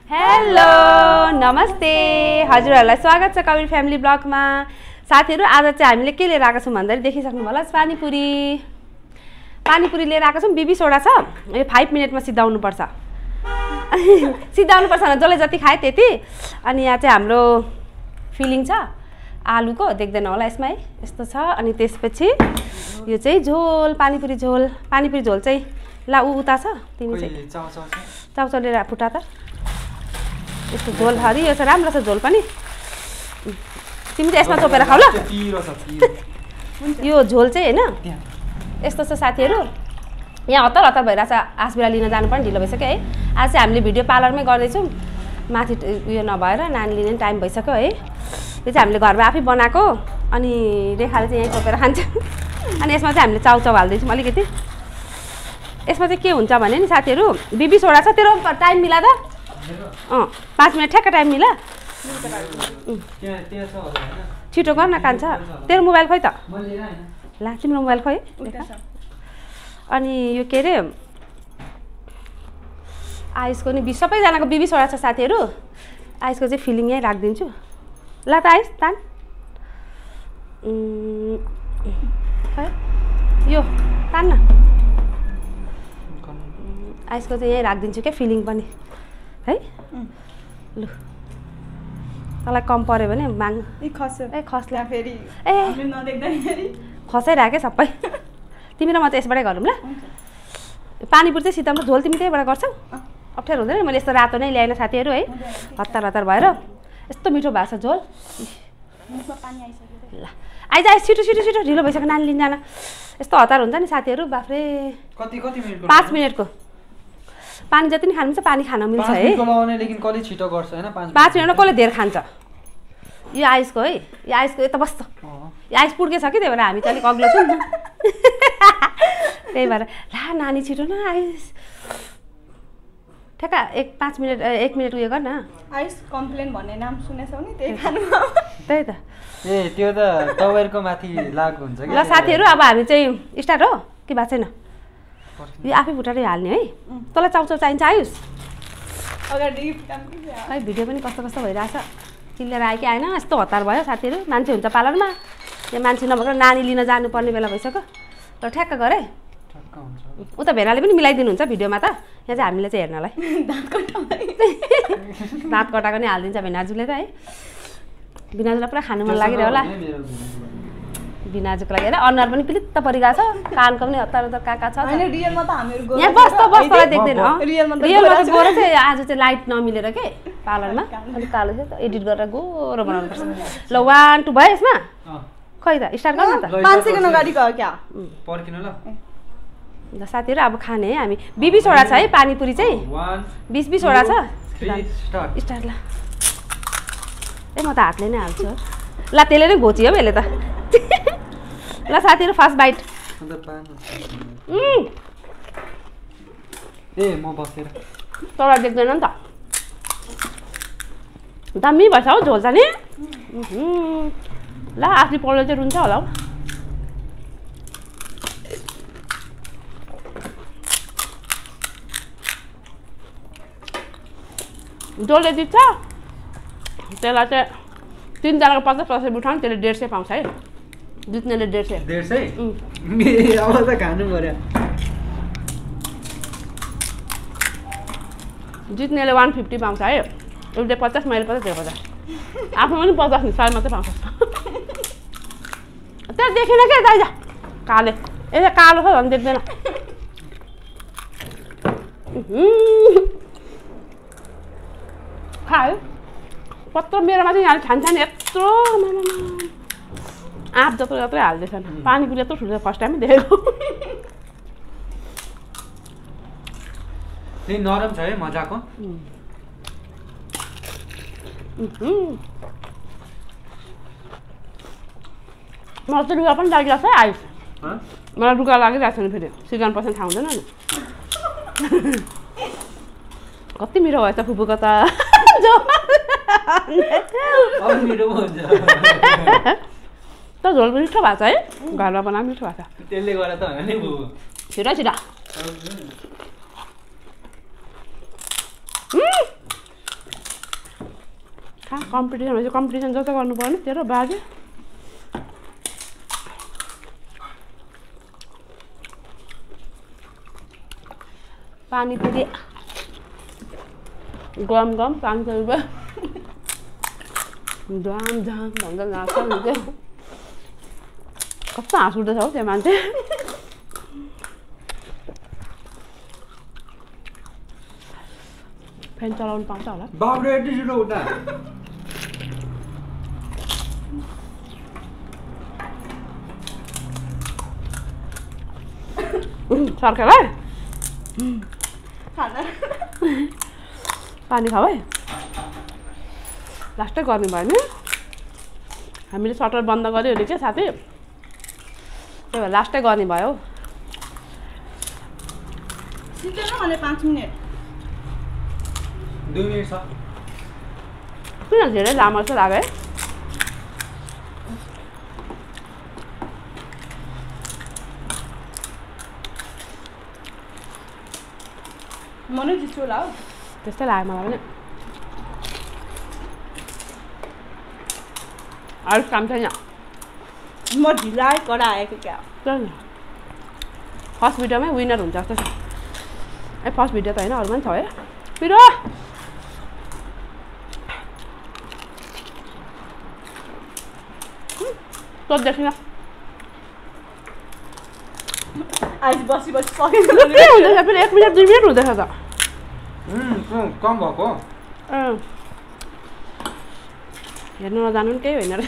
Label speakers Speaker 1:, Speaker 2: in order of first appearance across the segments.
Speaker 1: Hello नमस्ते हजुरहरुलाई स्वागत छ कबीर फ्यामिली ब्लगमा। साथीहरु आज चाहिँ हामीले के लिएर आएको छौं भन्दाखेरि देखिसक्नु होला पानीपुरी लिएर आएको छौं। 20 वटा छ। यो 5 मिनेटमा सिधाउनु पर्छ। सिधाउनु पर्छ न जसले जति खाए त्यति। अनि यहाँ चाहिँ हाम्रो फिलिङ छ आलुको देख्दैन होला यसमा है यस्तो छ। अनि त्यसपछि यो चाहिँ झोल पानीपुरी झोल चाहिँ ला उता छ तिमी चाहिँ चाउचाउ लिएर फुटा त यस्तो झोल हरि यो चाहिँ राम्रो छ झोल पनि। तिमी चाहिँ यसमा चोपेर खाऊ ल। यो झोल चाहिँ हैन यस्तो छ साथीहरु। यहाँ हतार भइरहेछ आसबिरा लिन जानुपर्ने ढिलो भइसक्यो है। आज चाहिँ हामीले भिडियो पार्लरमै गर्दैछौँ माथि उयो नभएर नानी लिने टाइम भइसक्यो है। यो चाहिँ हामीले घरमा आफै बनाएको अनि रेखाले चाहिँ यहीँ चोपेर खान्छ। अनि यसमा चाहिँ हामीले चाउचाउ हाल्दैछौँ अलिकति। यसमा चाहिँ के हुन्छ भने नि साथीहरु 20 वटा छ। तेरो टाइम मिला त 5 मिनट ठ्याक्क टाइम मिला छिटो गर्न कान्छ। तेरो मोबाइल खोइ त ला तिम्रो मोबाइल खोइ। अनि यो के रे आइसको नि सबैजनाको 20 वटा छ साथीहरु। आइसको चाहिँ फिलिङ यहीँ राखिदिन्छु ला त आइस तान। यो तान न आइसको चाहिँ यहीँ राखिदिन्छु क्या फिलिङ पनि है। लु तँलाई कम पर्यो भने माग खस्ला फेरि खसाइराखे सबै। तिमी र म त यसबाटै गरौँ ल। पानीपुरी चाहिँ सिताउनु झोल तिमी त्यहीबाट गर्छौ अप्ठ्यारो हुँदैन। मैले यस्तो रातो नै ल्याएन साथीहरु है हतार भएर यस्तो मिठो भएको छ झोल। ल आइज छिटो ढिलो भइसक्यो नानी लिन जान। यस्तो हतार हुन्छ नि साथीहरु बाफ्रे। कति मिनेटको 5 मिनेटको पानी जति नि खानु मिल्छ पानी खान मिल्छ है।
Speaker 2: 5 मिनेटको लेकिन कसले छिटो गर्छ हैन
Speaker 1: 5 मिनेटमा कसले धेर खान्छ। यो आइसको है यो आइसको यता बस्छ। यो आइस पुड्के छ कि त्यही भएर हामी त अलिक अग्लो छौँ त्यही भएर ला नानी छिटो न आइस ठ्याक्क 1 मिनेट उयो गर्न।
Speaker 3: आइस कम्प्लेन भन्ने नाम सुनेछौ नि त्यही खानु
Speaker 1: त्यही त
Speaker 2: ए त्यो त तपाईहरुको माथि लागु हुन्छ के।
Speaker 1: ल साथीहरु अब हामी चाहिँ स्टार्ट हो कि बात छैन। यो आफै फुटारै हाल्ने है। तँलाई चाउचाउ चाहिन्छ आयुष
Speaker 3: अगाडि
Speaker 1: खै भिडियो पनि कस्तो भइरहेछ। किलेर आयो कि आएन यस्तो हतार भयो साथीहरु। मान्छे हुन्छ पार्लरमा यहाँ मान्छे नभएर नानी लिन जानुपर्ने बेला भइसक्यो तर ठ्याक्क गरे उता भेनाले पनि मिलाइदिनु हुन्छ भिडियोमा त। यहाँ चाहिँ हामीले चाहिँ हेर्नलाई दाँत कटाको नि हालिदिन्छ भेनाजुले त है। भिनाजुलाई पुरा खानु मन लागिरह्यो होला। भिनाजुको लागि हेर अनुहार पनि पिलित्त परिगएको छ कानको पनि हतार काका छ।
Speaker 3: रियलमा त हामीहरु गोरा
Speaker 1: यहाँ बस्दा देख्दैन
Speaker 3: रियलमा
Speaker 1: चाहिँ गोरो चाहिँ आज चाहिँ लाइट नमिलेर के पार्लरमा अलिक कालो छ त एडिट गरेर गोरो बनाउनु पर्छ। ल 1 2 भयो यसमा खै त स्टार्ट गर्नु त
Speaker 3: 5 सेकेन्ड अगाडि गयो क्या
Speaker 2: पर्खिनु ल।
Speaker 1: ल साथीहरु अब खाने है हामी 20 वटा छ है पानीपुरी चाहिँ 20 वटा छ। स्टार्ट ल ए म त हातले नै हाल्छु ल त्यसले नै घोचियो मैले त। ल साथीहरु फर्स्ट बाइट
Speaker 2: ए म बसेर
Speaker 1: तर देख्दैन नि त दामी भएछ हौ झोल चाहिँ नि। ल आफै पल्लो चाहिँ रुन्छ होला हौ। झोल यति छ त्यसलाई चाहिँ 3 जनाको 50 उठाउनु त्यसले 150 पाउँछ है। जित्नेले 150
Speaker 2: अब त खानु पर्यो।
Speaker 1: जित्नेले 150 पाउँछ है। उसले 50 मैले 50 दिएको 50 आफू पनि 50 नि 100 मात्रै पाउँछ। त्यहाँ देखेन क्या दाइजा काले यसो कालो छ झन् देख्दैन। खायो कत्रो मेरोमा चाहिँ यहाँ खान्छ नि यत्रो आँप जत्रै हाल्दैछन्। पानीपुरी यत्रो ठुलो फर्स्ट टाइम देखेको।
Speaker 2: त्यही नरम छ है मजाको।
Speaker 1: मलाई चाहिँ रुगा पनि लागिरहेको छ है आइस। मलाई रुगा लागिरहेको छ नि फेरि सिजन पछि थाहा हुँदैन नि। कति मिठो भएछ फुपूको त त झोल मिठो भएको छ है घरमा बनाएको मिठो भएको छ।
Speaker 2: त्यसले गर्दा त होइन नि बुबु
Speaker 1: छिटो कम्पिटिसन भएपछि कम्पिटिसन जस्तो गर्नु पर्ने तेरो बाजे पानीपुरी गम गम 500 रुपियाँ जाम जाम भन्दा लाग्छ नि त्यो कस्तो हाँस उठ्दैछ हौ त्यो मान्छे फ्यान चलाउनु पाउँछ होला
Speaker 2: बाबुले यति छिटो उठ्दा
Speaker 1: सरकार है पानी खाऊ है लास्टै गर्नु भयो नि हामीले सटर बन्द गर्यो अरे क्या साथी त्यही भएर लास्टै गर्ने भयो
Speaker 3: सिधै भने 5 मिनेट
Speaker 2: 2 मिनेट छ
Speaker 1: किन धेरै लामो जस्तो लाग्यो है
Speaker 3: मनै जित्यो होला हौ
Speaker 1: त्यस्तै लाग्यो मलाई पनि अरू काम छैन
Speaker 3: म ढिलाइ कडा आएको क्या
Speaker 1: फर्स्ट भिडियोमै विनर हुन्छ जस्तो छ ए फर्स्ट भिडियो त होइन अरू पनि छ है पिरो तो देखिन
Speaker 3: आज बसी बसी सकिन्छ
Speaker 1: हुँदैछ फेरि 1 मिनट 2 मिनट हुँदैछ त
Speaker 2: कम भएको
Speaker 1: हेर्नु नजानु पनि केही होइन रे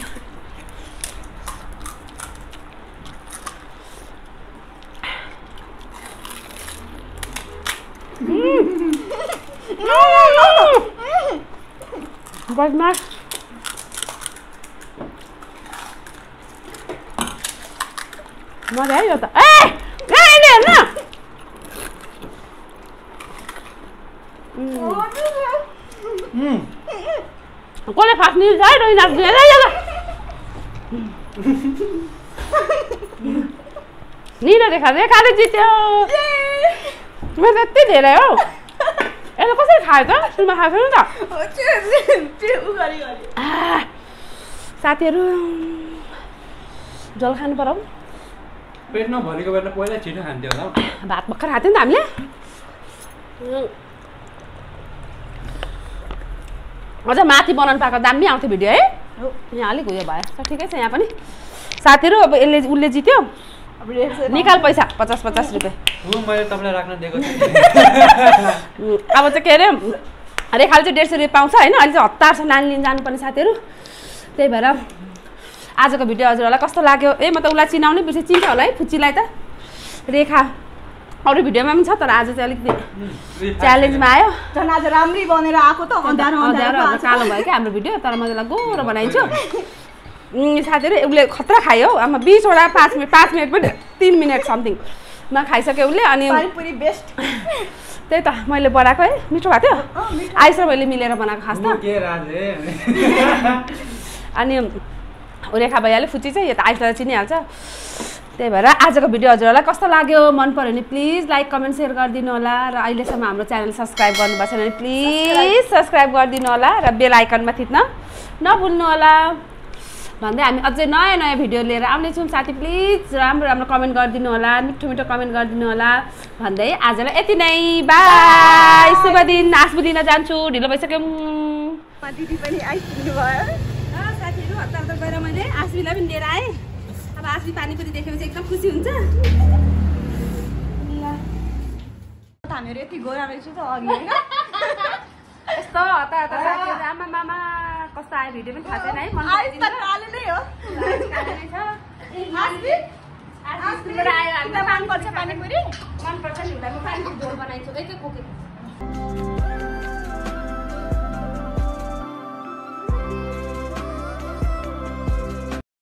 Speaker 1: बदमास मजा आयो त ए हेर्न कसले फास्ट निल्छ है रोइ नाच्नु निलो रेखाले जित्यो मेरो यति धेरै हो यसले कसरी खायो त सुनमा खाएको छैन त साथीहरू जल खानु पर्यो
Speaker 2: पेट नभरेको बेला पहिला छिटो खान्थ्यो होला
Speaker 1: भात भर्खर खाएको थियो नि त हामीले अझ माथि बनाउनु पाएको दामी आउँथ्यो भिडियो है यहाँ अलिक उयो भयो ठिकै छ यहाँ पनि साथीहरू अब उसले जित्यो निकाल पैसा 50-50 रुपियाँ
Speaker 2: मैले तपाईँलाई राख्न दिएको थिएँ
Speaker 1: अब चाहिँ के अरे रेखाले चाहिँ 150 रुपियाँ पाउँछ होइन अहिले चाहिँ हतार छ नानी लिन जानुपर्ने साथीहरू त्यही भएर आजको भिडियो हजुरहरूलाई कस्तो लाग्यो ए म त उसलाई चिनाउने बिर्सेँ चिन्छ होला है फुच्चीलाई त रेखा अरू भिडियोमा पनि छ तर आज चाहिँ अलिकति च्यालेन्जमा आयो
Speaker 3: झन् आज राम्रै बनेर आएको त अँध्यारो
Speaker 1: कालो भयो क्या हाम्रो भिडियो तर म त्यसलाई गोरो बनाइदिन्छु साथीहरू उसले खतरा खायो हौ आमा 20वटा 5 मिनट पनि 3 मिनट समथिङमा खाइसक्यो उसले अनि
Speaker 3: पानीपुरी बेस्ट
Speaker 1: त्यही त मैले बनाएको है मिठो भएको थियो आइस र मैले मिलेर बनाएको खास त अनि रेखा भइहाल्यो फुच्ची चाहिँ यो त आइसलाई चिनिहाल्छ त्यही भएर आजको भिडियो हजुरहरूलाई कस्तो लाग्यो मन पर्यो भने प्लिज लाइक कमेन्ट सेयर गरिदिनु होला र अहिलेसम्म हाम्रो च्यानल सब्सक्राइब गर्नुभएको छैन भने प्लिज सब्सक्राइब गरिदिनु होला र बेल आइकनमा थिच्न नभुल्नु होला भन्दै हामी अझै नयाँ नयाँ भिडियो लिएर आउनेछौँ साथी प्लिज राम्रो राम्रो कमेन्ट गरिदिनु होला मिठो मिठो कमेन्ट गरिदिनु होला भन्दै आजलाई यति नै बाई शुभ दिन आसबु दिन जान्छु ढिलो भइसक्यो
Speaker 3: दिदी पनि आइपुग्नु भयो
Speaker 1: साथीहरू हतार हतार गएर मैले आसबीलाई पनि लिएर आएँ अब आसबी पानीपुरी देखेपछि एकदम खुसी हुन्छ
Speaker 3: हामीहरू यति गोरा रहेछु त अघि होइन
Speaker 1: यस्तो हतार हतार साथीहरू आमा मामा कस्तो आयो भिडियो पनि थाहा छैन है मन
Speaker 3: काले नै हो
Speaker 1: आसबीबाट आयो हामीलाई
Speaker 3: मनपर्छ पानीपुरी
Speaker 1: मनपर्छ नि उसलाई म पानीपुरी झोल बनाइदिन्छु एक खोकी